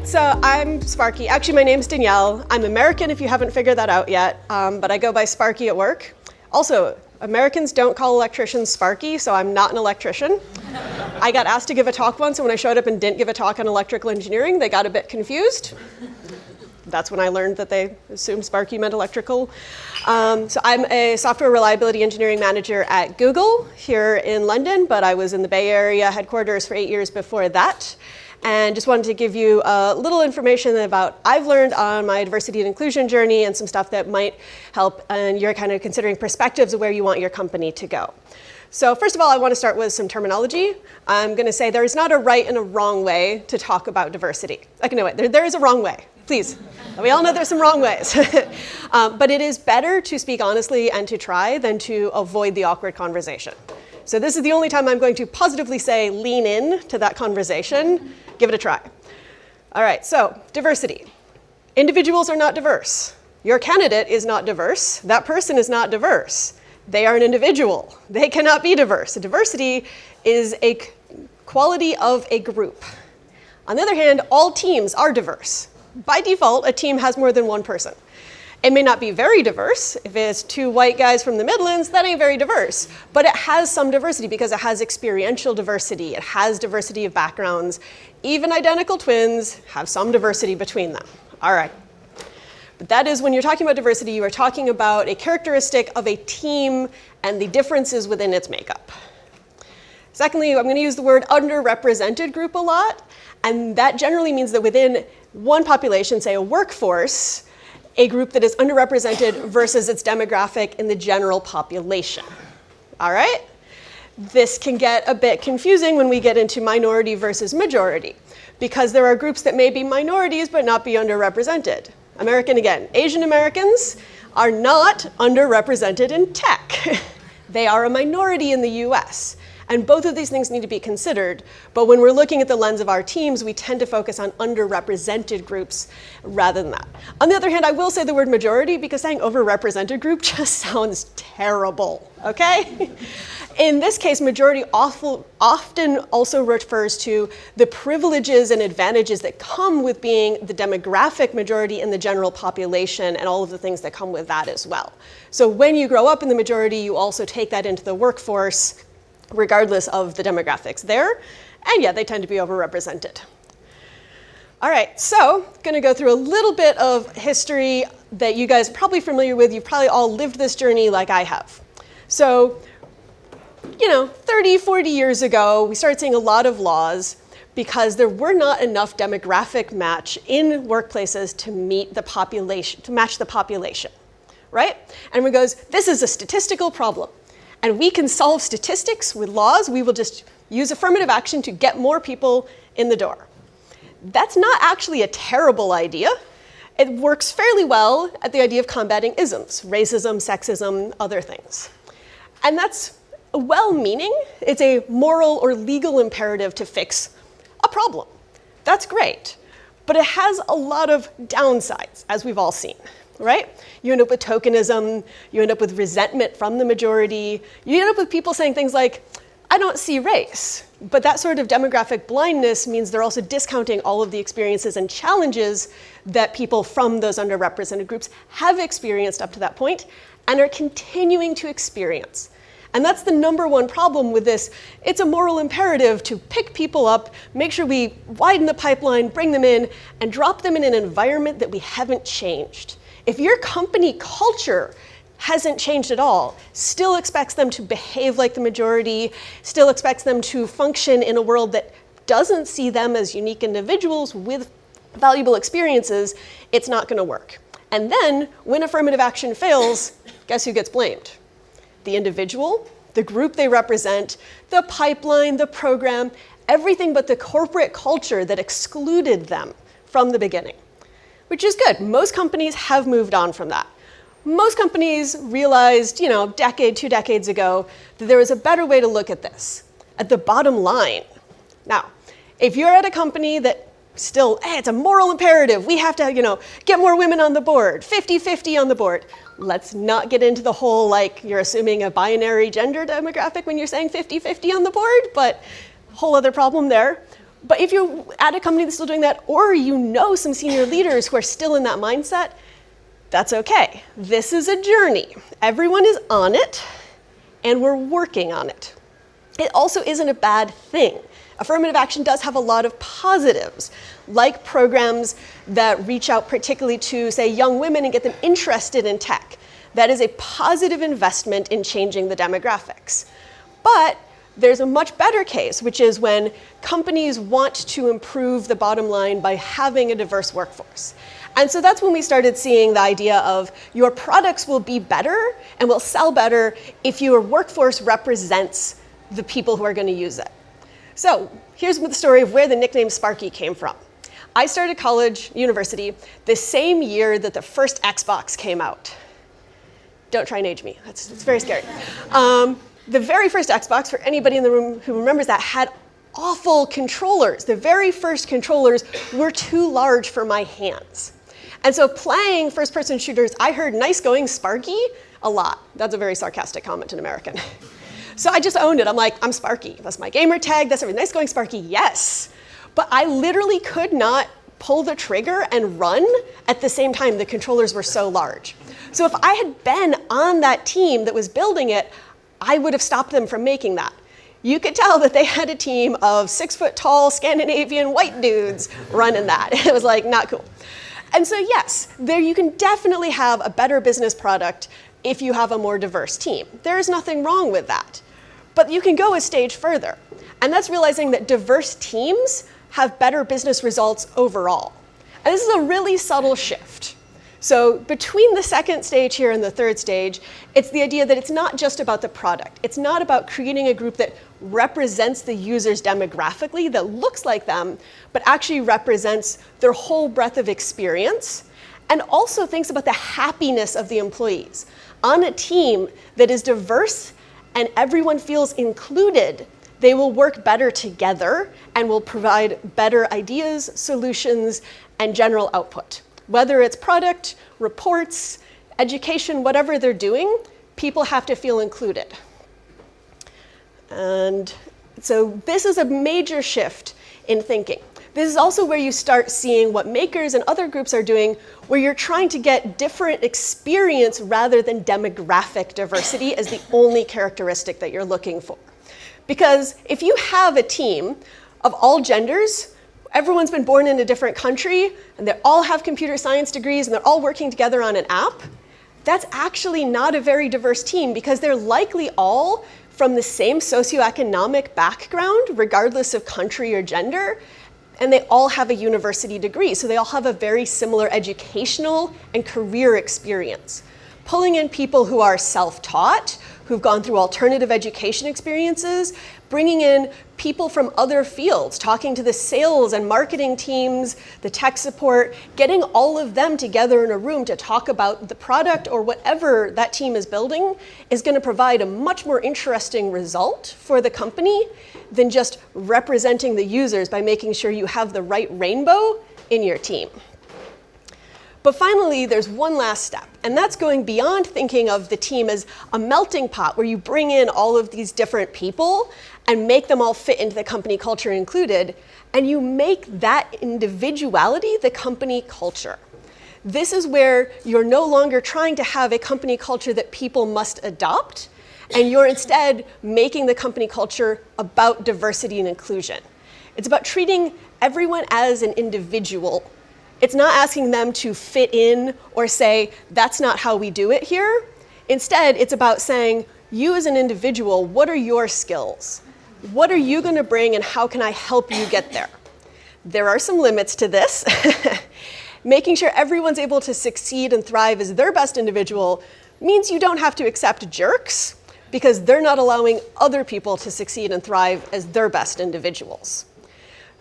So I'm Sparky. Actually, my name's Danielle. I'm American if you haven't figured that out yet, but I go by Sparky at work. Also, Americans don't call electricians Sparky, so I'm not an electrician. I got asked to give a talk once, and when I showed up and didn't give a talk on electrical engineering, they got a bit confused. That's when I learned that they assumed Sparky meant electrical. So I'm a software reliability engineering manager at Google here in London, but I was in the Bay Area headquarters for 8 years before that. And just wanted to give you a little information about I've learned on my diversity and inclusion journey and some stuff that might help, and you're kind of considering perspectives of where you want your company to go. So first of all, I want to start with some terminology. I'm going to say there is not a right and a wrong way to talk about diversity. Okay, no, wait, there is a wrong way. Please. We all know there's some wrong ways. But it is better to speak honestly and to try than to avoid the awkward conversation. So this is the only time I'm going to positively say lean in to that conversation. Give it a try. All right, so diversity. Individuals are not diverse. Your candidate is not diverse. That person is not diverse. They are an individual. They cannot be diverse. Diversity is a quality of a group. On the other hand, all teams are diverse. By default, a team has more than one person. It may not be very diverse. If it's two white guys from the Midlands, that ain't very diverse. But it has some diversity because it has experiential diversity. It has diversity of backgrounds. Even identical twins have some diversity between them. All right. But that is, when you're talking about diversity, you are talking about a characteristic of a team and the differences within its makeup. Secondly, I'm going to use the word underrepresented group a lot. And that generally means that within one population, say a workforce, a group that is underrepresented versus its demographic in the general population. All right? This can get a bit confusing when we get into minority versus majority, because there are groups that may be minorities but not be underrepresented. American again, Asian Americans are not underrepresented in tech. They are a minority in the US. And both of these things need to be considered. But when we're looking at the lens of our teams, we tend to focus on underrepresented groups rather than that. On the other hand, I will say the word majority because saying overrepresented group just sounds terrible, okay? In this case, majority often also refers to the privileges and advantages that come with being the demographic majority in the general population and all of the things that come with that as well. So when you grow up in the majority, you also take that into the workforce, regardless of the demographics there. And yeah, they tend to be overrepresented. All right, so I'm going to go through a little bit of history that you guys are probably familiar with. You've probably all lived this journey like I have. So, 30, 40 years ago, we started seeing a lot of laws because there were not enough demographic match in workplaces to meet the population, to match the population, right? And everyone goes, this is a statistical problem. And we can solve statistics with laws. We will just use affirmative action to get more people in the door. That's not actually a terrible idea. It works fairly well at the idea of combating isms, racism, sexism, other things. And that's well-meaning. It's a moral or legal imperative to fix a problem. That's great. But it has a lot of downsides, as we've all seen. Right? You end up with tokenism, you end up with resentment from the majority, you end up with people saying things like, I don't see race. But that sort of demographic blindness means they're also discounting all of the experiences and challenges that people from those underrepresented groups have experienced up to that point and are continuing to experience. And that's the number one problem with this. It's a moral imperative to pick people up, make sure we widen the pipeline, bring them in, and drop them in an environment that we haven't changed. If your company culture hasn't changed at all, still expects them to behave like the majority, still expects them to function in a world that doesn't see them as unique individuals with valuable experiences, it's not going to work. And then, when affirmative action fails, guess who gets blamed? The individual, the group they represent, the pipeline, the program, everything but the corporate culture that excluded them from the beginning. Which is good. Most companies have moved on from that. Most companies realized, decade, 2 decades ago, that there was a better way to look at this, at the bottom line. Now, if you're at a company that still, it's a moral imperative, we have to, get more women on the board, 50-50 on the board. Let's not get into the whole, you're assuming a binary gender demographic when you're saying 50-50 on the board, but whole other problem there. But if you're at a company that's still doing that, or you know some senior leaders who are still in that mindset, that's okay. This is a journey. Everyone is on it, and we're working on it. It also isn't a bad thing. Affirmative action does have a lot of positives, like programs that reach out particularly to, say, young women and get them interested in tech. That is a positive investment in changing the demographics. But there's a much better case, which is when companies want to improve the bottom line by having a diverse workforce. And so that's when we started seeing the idea of your products will be better and will sell better if your workforce represents the people who are going to use it. So here's the story of where the nickname Sparky came from. I started university, the same year that the first Xbox came out. Don't try and age me, it's very scary. The very first Xbox, for anybody in the room who remembers that, had awful controllers. The very first controllers were too large for my hands. And so playing first-person shooters, I heard "nice going, Sparky" a lot. That's a very sarcastic comment in American. So I just owned it. I'm like, I'm Sparky. That's my gamer tag. That's everything. Nice going, Sparky, yes. But I literally could not pull the trigger and run at the same time. The controllers were so large. So if I had been on that team that was building it, I would have stopped them from making that. You could tell that they had a team of 6-foot-tall Scandinavian white dudes running that. It was like, not cool. And so yes, there you can definitely have a better business product if you have a more diverse team. There is nothing wrong with that. But you can go a stage further. And that's realizing that diverse teams have better business results overall. And this is a really subtle shift. So between the second stage here and the third stage, it's the idea that it's not just about the product. It's not about creating a group that represents the users demographically, that looks like them, but actually represents their whole breadth of experience, and also thinks about the happiness of the employees. On a team that is diverse and everyone feels included, they will work better together and will provide better ideas, solutions, and general output. Whether it's product, reports, education, whatever they're doing, people have to feel included. And so this is a major shift in thinking. This is also where you start seeing what makers and other groups are doing, where you're trying to get different experience rather than demographic diversity as the only characteristic that you're looking for. Because if you have a team of all genders, everyone's been born in a different country, and they all have computer science degrees, and they're all working together on an app, that's actually not a very diverse team, because they're likely all from the same socioeconomic background, regardless of country or gender, and they all have a university degree, so they all have a very similar educational and career experience. Pulling in people who are self-taught, who've gone through alternative education experiences, bringing in people from other fields, talking to the sales and marketing teams, the tech support, getting all of them together in a room to talk about the product or whatever that team is building is going to provide a much more interesting result for the company than just representing the users by making sure you have the right rainbow in your team. But finally, there's one last step, and that's going beyond thinking of the team as a melting pot where you bring in all of these different people and make them all fit into the company culture included, and you make that individuality the company culture. This is where you're no longer trying to have a company culture that people must adopt, and you're instead making the company culture about diversity and inclusion. It's about treating everyone as an individual. It's not asking them to fit in or say, that's not how we do it here. Instead, it's about saying, you as an individual, what are your skills? What are you going to bring, and how can I help you get there? There are some limits to this. Making sure everyone's able to succeed and thrive as their best individual means you don't have to accept jerks, because they're not allowing other people to succeed and thrive as their best individuals.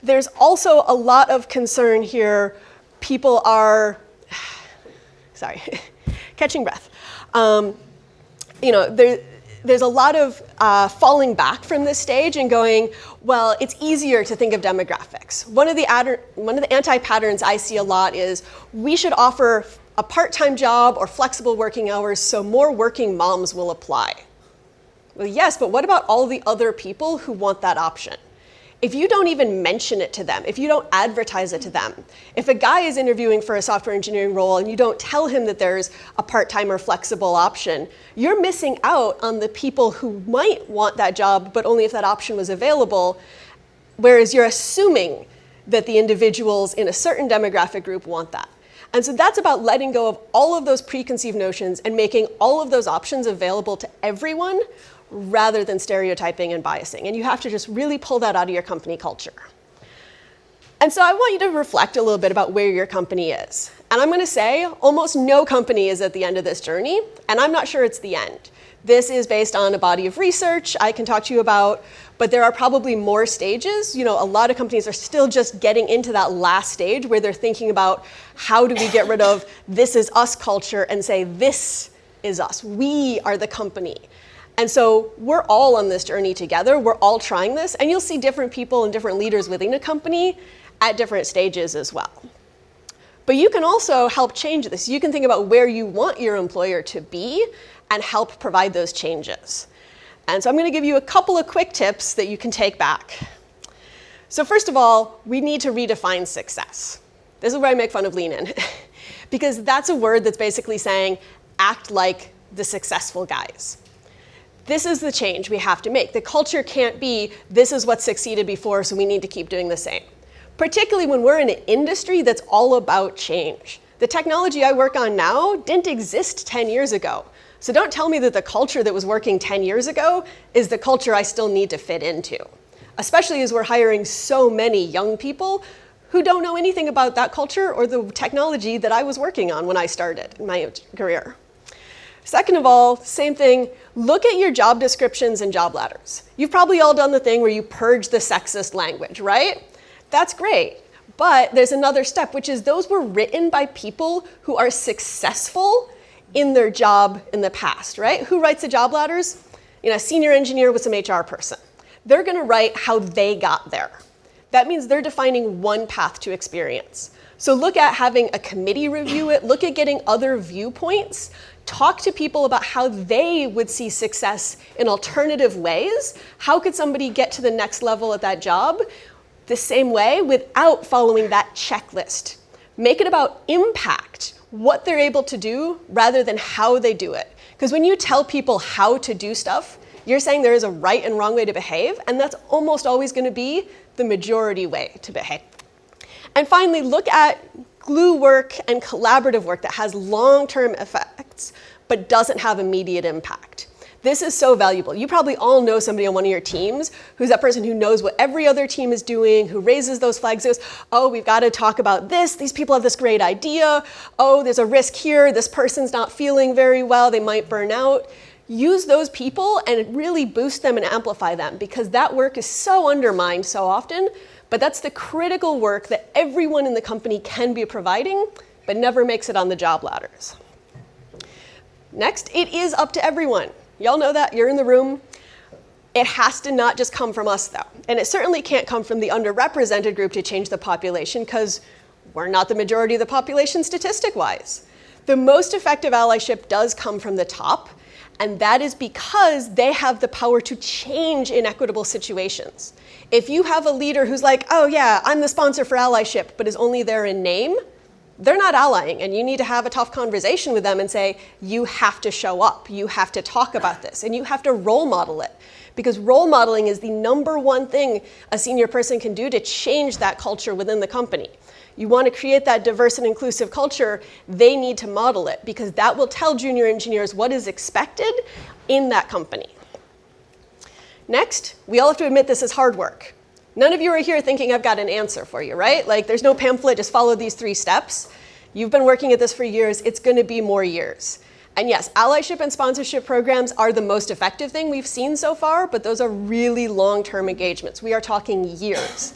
There's also a lot of concern here. People are, sorry, catching breath. There's a lot of falling back from this stage and going, well, it's easier to think of demographics. One of the anti-patterns I see a lot is we should offer a part-time job or flexible working hours so more working moms will apply. Well, yes, but what about all the other people who want that option? if you don't even mention it to them, if you don't advertise it to them, if a guy is interviewing for a software engineering role and you don't tell him that there's a part-time or flexible option, you're missing out on the people who might want that job, but only if that option was available, whereas you're assuming that the individuals in a certain demographic group want that. And so that's about letting go of all of those preconceived notions and making all of those options available to everyone rather than stereotyping and biasing. And you have to just really pull that out of your company culture. And so I want you to reflect a little bit about where your company is. And I'm going to say almost no company is at the end of this journey, and I'm not sure it's the end. This is based on a body of research I can talk to you about, but there are probably more stages. A lot of companies are still just getting into that last stage where they're thinking about how do we get rid of this is us culture and say this is us. We are the company. And so we're all on this journey together. We're all trying this, and you'll see different people and different leaders within a company at different stages as well. But you can also help change this. You can think about where you want your employer to be and help provide those changes. And so I'm going to give you a couple of quick tips that you can take back. So first of all, we need to redefine success. This is where I make fun of lean in, because that's a word that's basically saying act like the successful guys. This is the change we have to make. The culture can't be, this is what succeeded before, so we need to keep doing the same. Particularly when we're in an industry that's all about change. The technology I work on now didn't exist 10 years ago. So don't tell me that the culture that was working 10 years ago is the culture I still need to fit into. Especially as we're hiring so many young people who don't know anything about that culture or the technology that I was working on when I started in my career. Second of all, same thing, look at your job descriptions and job ladders. You've probably all done the thing where you purge the sexist language, right? That's great. But there's another step, which is those were written by people who are successful in their job in the past, right? Who writes the job ladders? A senior engineer with some HR person. They're going to write how they got there. That means they're defining one path to experience. So look at having a committee review it, look at getting other viewpoints, talk to people about how they would see success in alternative ways. How could somebody get to the next level at that job the same way without following that checklist? Make it about impact, what they're able to do rather than how they do it. Because when you tell people how to do stuff, you're saying there is a right and wrong way to behave, and that's almost always going to be the majority way to behave. And finally, look at glue work and collaborative work that has long-term effects but doesn't have immediate impact. This is so valuable. You probably all know somebody on one of your teams who's that person who knows what every other team is doing, who raises those flags, goes, oh, we've got to talk about this. These people have this great idea. Oh, there's a risk here. This person's not feeling very well. They might burn out. Use those people and really boost them and amplify them, because that work is so undermined so often. But that's the critical work that everyone in the company can be providing, but never makes it on the job ladders. Next, it is up to everyone. Y'all know that, you're in the room. It has to not just come from us though. And it certainly can't come from the underrepresented group to change the population, because we're not the majority of the population statistic-wise. The most effective allyship does come from the top, and that is because they have the power to change inequitable situations. If you have a leader who's like, oh yeah, I'm the sponsor for allyship, but is only there in name, they're not allying, and you need to have a tough conversation with them and say, you have to show up, you have to talk about this, and you have to role model it. Because role modeling is the number one thing a senior person can do to change that culture within the company. You want to create that diverse and inclusive culture, they need to model it, because that will tell junior engineers what is expected in that company. Next, we all have to admit this is hard work. None of you are here thinking I've got an answer for you, right? Like there's no pamphlet, just follow these 3 steps. You've been working at this for years, it's going to be more years. And yes, allyship and sponsorship programs are the most effective thing we've seen so far, but those are really long-term engagements. We are talking years.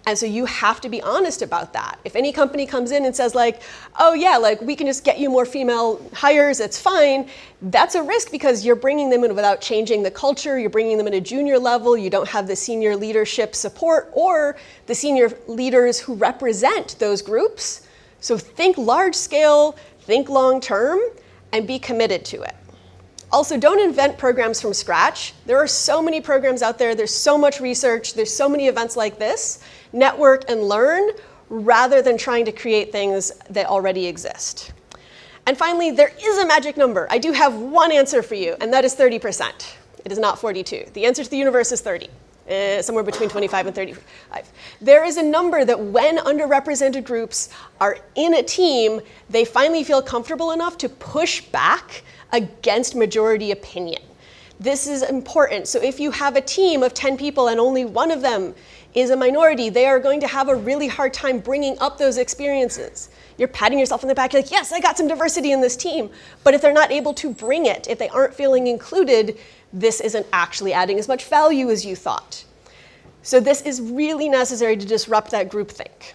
And so you have to be honest about that. If any company comes in and says like, oh yeah, like we can just get you more female hires, it's fine, that's a risk, because you're bringing them in without changing the culture, you're bringing them in a junior level, you don't have the senior leadership support or the senior leaders who represent those groups. So think large scale, think long term, and be committed to it. Also, don't invent programs from scratch. There are so many programs out there. There's so much research. There's so many events like this. Network and learn rather than trying to create things that already exist. And finally, there is a magic number. I do have one answer for you, and that is 30%. It is not 42. The answer to the universe is 30. Somewhere between 25 and 35. There is a number that when underrepresented groups are in a team, they finally feel comfortable enough to push back against majority opinion. This is important. So if you have a team of 10 people and only one of them is a minority, they are going to have a really hard time bringing up those experiences. You're patting yourself on the back, you're like, yes, I got some diversity in this team. But if they're not able to bring it, if they aren't feeling included, this isn't actually adding as much value as you thought. So this is really necessary to disrupt that groupthink.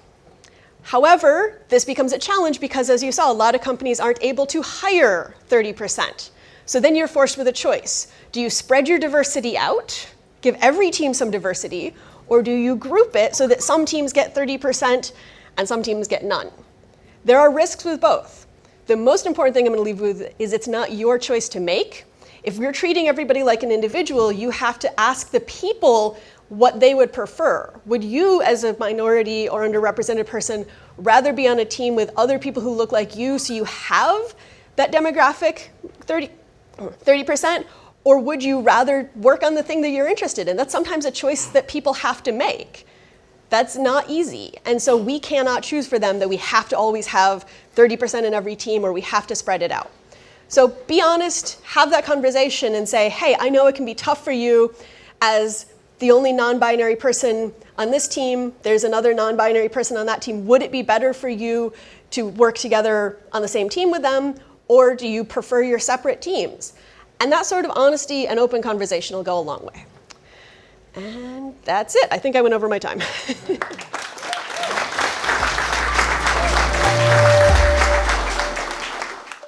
However, this becomes a challenge because, as you saw, a lot of companies aren't able to hire 30%. So then you're forced with a choice. Do you spread your diversity out, give every team some diversity, or do you group it so that some teams get 30% and some teams get none? There are risks with both. The most important thing I'm going to leave with is it's not your choice to make. If we're treating everybody like an individual, you have to ask the people what they would prefer. Would you, as a minority or underrepresented person, rather be on a team with other people who look like you so you have that demographic 30%? Or would you rather work on the thing that you're interested in? That's sometimes a choice that people have to make. That's not easy. And so we cannot choose for them that we have to always have 30% in every team or we have to spread it out. So be honest, have that conversation and say, hey, I know it can be tough for you as the only non-binary person on this team, there's another non-binary person on that team. Would it be better for you to work together on the same team with them, or do you prefer your separate teams? And that sort of honesty and open conversation will go a long way. And that's it. I think I went over my time.